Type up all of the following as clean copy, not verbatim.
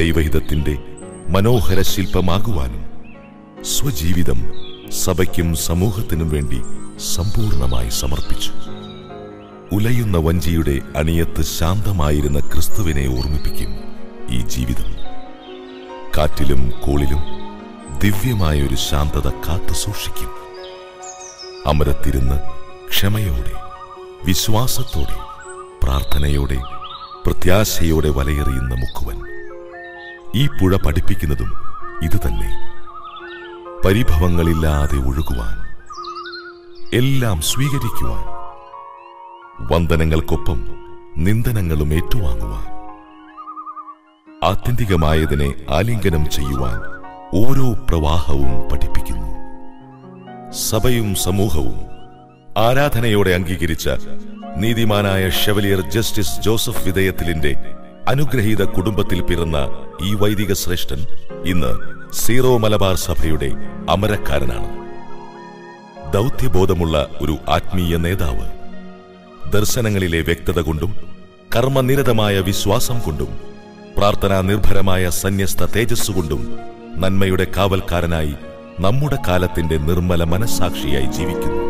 ദൈവഹിതത്തിന്റെ മനോഹര ശില്പമാകുവാനും സ്വജീവിതം സഭയ്ക്കും സമൂഹത്തിനും വേണ്ടി സമ്പൂർണമായി സമർപ്പിച്ചു. ഉലയുന്ന വഞ്ചിയുടെ അണിയത്ത് ശാന്തമായിരുന്ന ക്രിസ്തുവിനെ ഓർമ്മിപ്പിക്കും ഈ ജീവിതം. കാറ്റിലും കോളിലും ദിവ്യമായൊരു ശാന്തത കാത്തു സൂക്ഷിക്കും. അമരത്തിരുന്ന് ക്ഷമയോടെ, വിശ്വാസത്തോടെ, പ്രാർത്ഥനയോടെ, പ്രത്യാശയോടെ വലയെറിയുന്ന മുക്കുവൻ. ഈ പുഴ പഠിപ്പിക്കുന്നതും ഇതുതന്നെ. പരിഭവങ്ങളില്ലാതെ ഒഴുകുവാൻ, എല്ലാം സ്വീകരിക്കുവാൻ, വന്ദനങ്ങൾക്കൊപ്പം നിന്ദനങ്ങളും ഏറ്റുവാങ്ങുവാൻ, ആത്യന്തികമായതിനെ ആലിംഗനം ചെയ്യുവാൻ ഓരോ പ്രവാഹവും പഠിപ്പിക്കുന്നു. സഭയും സമൂഹവും ആരാധനയോടെ അംഗീകരിച്ച നീതിമാനായ ഷെവലിയർ ജസ്റ്റിസ് ജോസഫ് വിധേയത്തിലിന്റെ അനുഗ്രഹീത കുടുംബത്തിൽ പിറന്ന ഈ വൈദിക ശ്രേഷ്ഠൻ ഇന്ന് സീറോ മലബാർ സഭയുടെ അമരക്കാരനാണ്. ദൗത്യബോധമുള്ള ഒരു ആത്മീയ നേതാവ്. ദർശനങ്ങളിലെ വ്യക്തത കൊണ്ടും കർമ്മനിരതമായ വിശ്വാസം കൊണ്ടും പ്രാർത്ഥനാ നിർഭരമായ സന്യസ്ത തേജസ്സുകൊണ്ടും നന്മയുടെ കാവൽക്കാരനായി നമ്മുടെ കാലത്തിന്റെ നിർമ്മല മനസ്സാക്ഷിയായി ജീവിക്കുന്നു.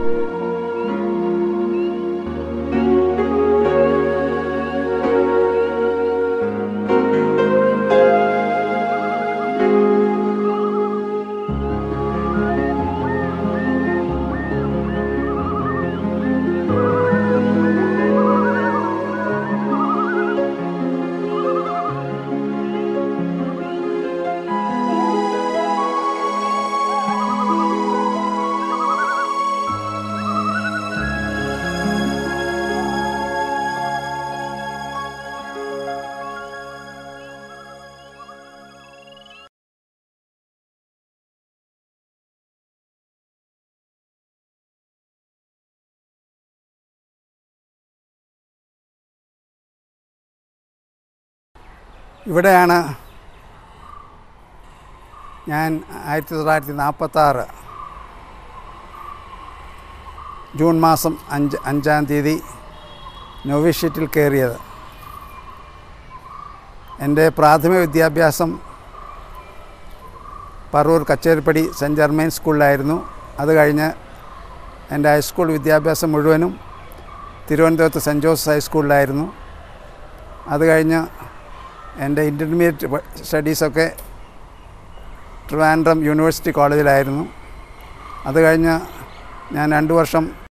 ഇവിടെയാണ് ഞാൻ 1946 ജൂൺ മാസം 5-ാം തീയതി നോവിഷ്യറ്റിൽ കയറിയത്. എൻ്റെ പ്രാഥമിക വിദ്യാഭ്യാസം പറവൂർ കച്ചേരിപ്പടി സെൻറ്റ് ജർമ്മൈൻ സ്കൂളിലായിരുന്നു. അത് കഴിഞ്ഞ് എൻ്റെ ഹൈസ്കൂൾ വിദ്യാഭ്യാസം മുഴുവനും തിരുവനന്തപുരത്ത് സെൻറ്റ് ജോസഫ് ഹൈസ്കൂളിലായിരുന്നു. അത് കഴിഞ്ഞ് എൻ്റെ ഇൻ്റർമീഡിയറ്റ് സ്റ്റഡീസൊക്കെ ട്രിവാൻഡ്രം യൂണിവേഴ്സിറ്റി കോളേജിലായിരുന്നു. അത് കഴിഞ്ഞ് ഞാൻ 2 വർഷം